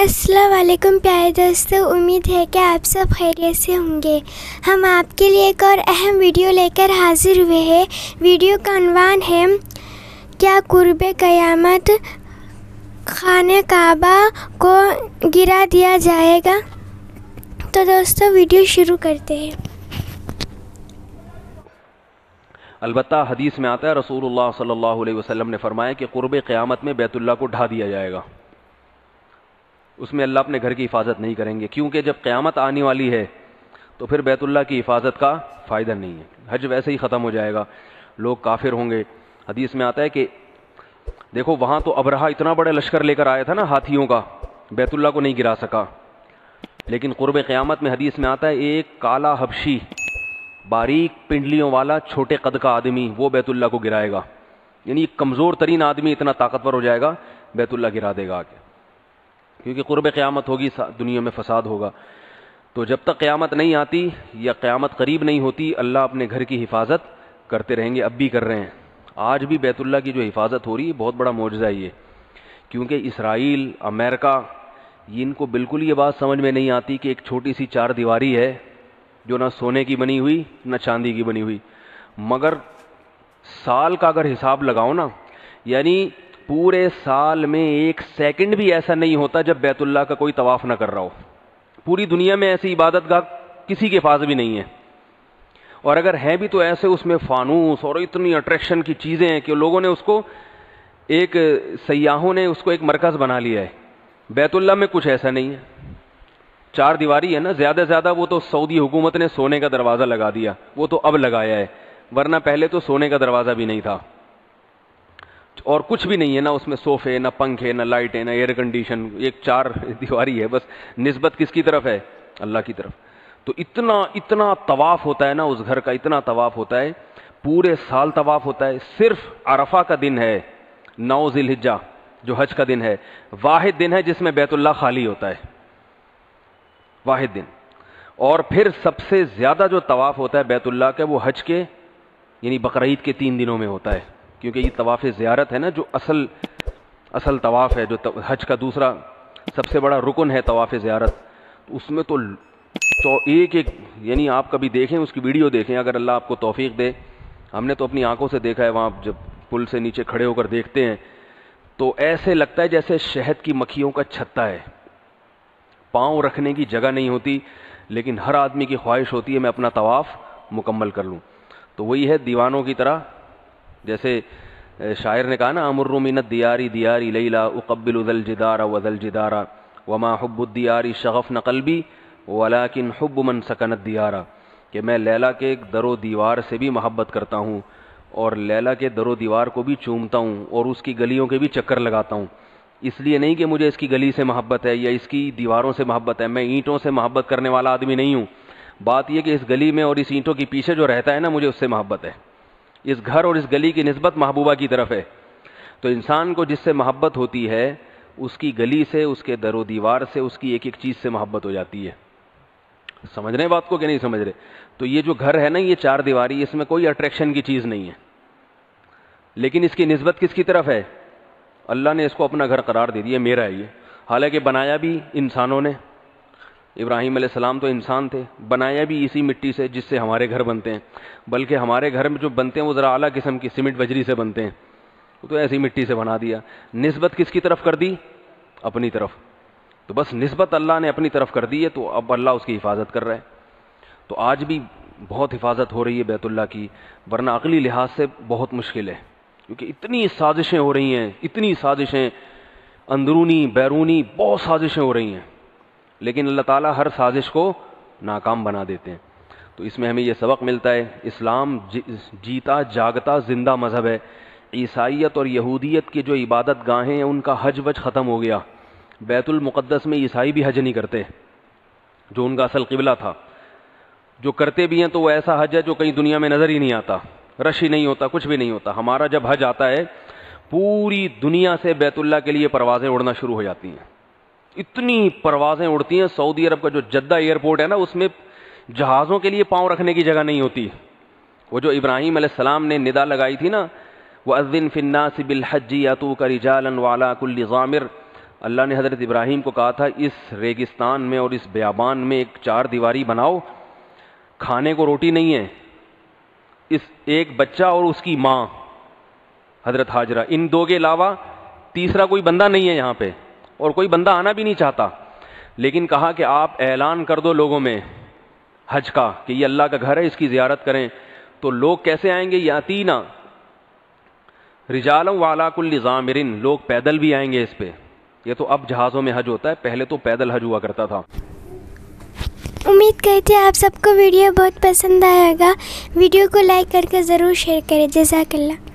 السلام علیکم پیارے دوستوں، امید ہے کہ آپ سب خیریت سے ہوں گے۔ ہم آپ کے لیے ایک اور اہم ویڈیو لے کر حاضر ہوئے ہیں۔ ویڈیو کا عنوان ہے کیا قرب قیامت خانہ کعبہ کو گرا دیا جائے گا؟ تو دوستوں ویڈیو شروع کرتے ہیں۔ البتہ حدیث میں آتا ہے رسول اللہ صلی اللہ علیہ وسلم نے فرمایا کہ قرب قیامت میں بیت اللہ کو ڈھا دیا جائے گا، اس میں اللہ اپنے گھر کی حفاظت نہیں کریں گے، کیونکہ جب قیامت آنے والی ہے تو پھر بیت اللہ کی حفاظت کا فائدہ نہیں ہے، حج ویسے ہی ختم ہو جائے گا، لوگ کافر ہوں گے۔ حدیث میں آتا ہے کہ دیکھو وہاں تو ابرہا اتنا بڑا لشکر لے کر آیا تھا نا ہاتھیوں کا، بیت اللہ کو نہیں گرا سکا، لیکن قرب قیامت میں حدیث میں آتا ہے ایک کالا حبشی باریک پنڈلیوں والا چھوٹے قد کا آدمی وہ بیت اللہ کو گرائے گا، یعنی ایک کمزور ترین آدمی اتنا طاقتور ہو جائے گا بیت اللہ گرا دے گا آگے، کیونکہ قرب قیامت ہوگی دنیا میں فساد ہوگا۔ تو جب تک قیامت نہیں آتی یا قیامت قریب نہیں ہوتی اللہ اپنے گھر کی حفاظت کرتے رہیں گے، اب بھی کر رہے ہیں۔ آج بھی بیت اللہ کی جو حفاظت ہو رہی ہے بہت بڑا معجزہ ہے یہ، کیونکہ اسرائیل، امریکہ، ان کو بالکل یہ بات سمجھ میں نہیں آتی کہ ایک چھوٹی سی چار دیواری ہے جو نہ سونے کی بنی ہوئی نہ چاندی کی بنی ہوئی، مگر سال کا اگر حساب لگاؤ نا، یعنی پورے سال میں ایک سیکنڈ بھی ایسا نہیں ہوتا جب بیت اللہ کا کوئی طواف نہ کر رہا ہو۔ پوری دنیا میں ایسی عبادت گاہ کسی کے پاس بھی نہیں ہے، اور اگر ہے بھی تو ایسے اس میں فانوس اور اتنی اٹریکشن کی چیزیں ہیں کہ لوگوں نے اس کو ایک سیاحوں نے اس کو ایک مرکز بنا لیا ہے۔ بیت اللہ میں کچھ ایسا نہیں ہے، چار دیواری ہے نا، زیادہ سے زیادہ وہ تو سعودی حکومت نے سونے کا دروازہ لگا دیا، وہ تو اب لگایا ہے، ورنہ پہلے تو سونے کا دروازہ بھی نہیں تھا، اور کچھ بھی نہیں ہے، نہ اس میں صوفے، نہ پنکھے، نہ لائٹیں، نہ ایئر کنڈیشن، ایک چار دیواری ہے بس۔ نسبت کس کی طرف ہے؟ اللہ کی طرف۔ تو اتنا طواف ہوتا ہے نا اس گھر کا، اتنا طواف ہوتا ہے، پورے سال طواف ہوتا ہے۔ صرف عرفہ کا دن ہے 9 ذی الحجہ جو حج کا دن ہے، واحد دن ہے جس میں بیت اللہ خالی ہوتا ہے، واحد دن۔ اور پھر سب سے زیادہ جو طواف ہوتا ہے بیت اللہ کا وہ حج کے یعنی بقرعید کے 3 دنوں میں ہوتا ہے، کیونکہ یہ طواف زیارت ہے نا جو اصل طواف ہے، جو حج کا دوسرا سب سے بڑا رکن ہے طواف زیارت، اس میں تو ایک یعنی آپ کبھی دیکھیں اس کی ویڈیو دیکھیں اگر اللہ آپ کو توفیق دے، ہم نے تو اپنی آنکھوں سے دیکھا ہے، وہاں جب پل سے نیچے کھڑے ہو کر دیکھتے ہیں تو ایسے لگتا ہے جیسے شہد کی مکھیوں کا چھتا ہے، پاؤں رکھنے کی جگہ نہیں ہوتی، لیکن ہر آدمی کی خواہش ہوتی ہے میں اپنا طواف مکمل کر لوں۔ تو وہی ہے دیوانوں کی طرح، جیسے شاعر نے کہا نا امر من الدیار دیاری لیلا اقبل ذا الجدار وذا الجدار وما حب الدیار شغفن قلبی ولکن حب من سکن الدیار، کہ میں لیلا کے در و دیوار سے بھی محبت کرتا ہوں اور لیلا کے در و دیوار کو بھی چومتا ہوں اور اس کی گلیوں کے بھی چکر لگاتا ہوں، اس لیے نہیں کہ مجھے اس کی گلی سے محبت ہے یا اس کی دیواروں سے محبت ہے، میں اینٹوں سے محبت کرنے والا آدمی نہیں ہوں، بات یہ کہ اس گلی میں اور اس اینٹوں کے پیچھے جو رہتا ہے نا مجھے اس سے محبت ہے، اس گھر اور اس گلی کی نسبت محبوبہ کی طرف ہے۔ تو انسان کو جس سے محبت ہوتی ہے اس کی گلی سے، اس کے در و دیوار سے، اس کی ایک ایک چیز سے محبت ہو جاتی ہے۔ سمجھ رہے ہیں بات کو کہ نہیں سمجھ رہے؟ تو یہ جو گھر ہے نا یہ چار دیواری، اس میں کوئی اٹریکشن کی چیز نہیں ہے، لیکن اس کی نسبت کس کی طرف ہے؟ اللہ نے اس کو اپنا گھر قرار دے دیا، میرا ہے یہ، حالانکہ بنایا بھی انسانوں نے، ابراہیم علیہ السلام تو انسان تھے، بنایا بھی اسی مٹی سے جس سے ہمارے گھر بنتے ہیں، بلکہ ہمارے گھر میں جو بنتے ہیں وہ ذرا اعلیٰ قسم کی سیمنٹ بجری سے بنتے ہیں، وہ تو ایسی مٹی سے بنا دیا، نسبت کس کی طرف کر دی؟ اپنی طرف۔ تو بس نسبت اللہ نے اپنی طرف کر دی ہے تو اب اللہ اس کی حفاظت کر رہا ہے۔ تو آج بھی بہت حفاظت ہو رہی ہے بیت اللہ کی، ورنہ عقلی لحاظ سے بہت مشکل ہے، کیونکہ اتنی سازشیں ہو رہی ہیں، اتنی سازشیں اندرونی بیرونی بہت سازشیں ہو رہی ہیں، لیکن اللہ تعالیٰ ہر سازش کو ناکام بنا دیتے ہیں۔ تو اس میں ہمیں یہ سبق ملتا ہے اسلام جیتا جاگتا زندہ مذہب ہے۔ عیسائیت اور یہودیت کی جو عبادت گاہیں ہیں ان کا حج وج ختم ہو گیا، بیت المقدس میں عیسائی بھی حج نہیں کرتے جو ان کا اصل قبلہ تھا، جو کرتے بھی ہیں تو وہ ایسا حج ہے جو کہیں دنیا میں نظر ہی نہیں آتا، رش ہی نہیں ہوتا، کچھ بھی نہیں ہوتا۔ ہمارا جب حج آتا ہے پوری دنیا سے بیت اللہ کے لیے پروازیں اڑنا شروع ہو جاتی ہیں، اتنی پروازیں اڑتی ہیں، سعودی عرب کا جو جدہ ایئرپورٹ ہے نا اس میں جہازوں کے لیے پاؤں رکھنے کی جگہ نہیں ہوتی۔ وہ جو ابراہیم علیہ السلام نے ندا لگائی تھی نا وَأَذِّن فِي النَّاسِ بِالْحَجِّ يَأْتُوكَ رِجَالًا وَعَلَىٰ كُلِّ ضَامِرٍ اللہ نے حضرت ابراہیم کو کہا تھا اس ریگستان میں اور اس بیابان میں ایک چار دیواری بناؤ، کھانے کو روٹی نہیں ہے، اس ایک بچہ اور اس کی ماں حضرت ہاجرہ، ان دو کے علاوہ تیسرا کوئی بندہ نہیں ہے یہاں پہ، اور کوئی بندہ آنا بھی نہیں چاہتا، لیکن کہا کہ آپ اعلان کر دو لوگوں میں حج کا کہ یہ اللہ کا گھر ہے، اس کی زیارت کریں۔ تو لوگ کیسے آئیں گے؟ یاتینا رجالا وعلی کل ضامر، لوگ پیدل بھی آئیں گے اس پہ۔ یہ تو اب جہازوں میں حج ہوتا ہے، پہلے تو پیدل حج ہوا کرتا تھا۔ امید کرتے ہیں آپ سب کو ویڈیو بہت پسند آیا ہوگا۔ ویڈیو کو لائک کر کے ضرور شیئر کریں۔ جزاک اللہ۔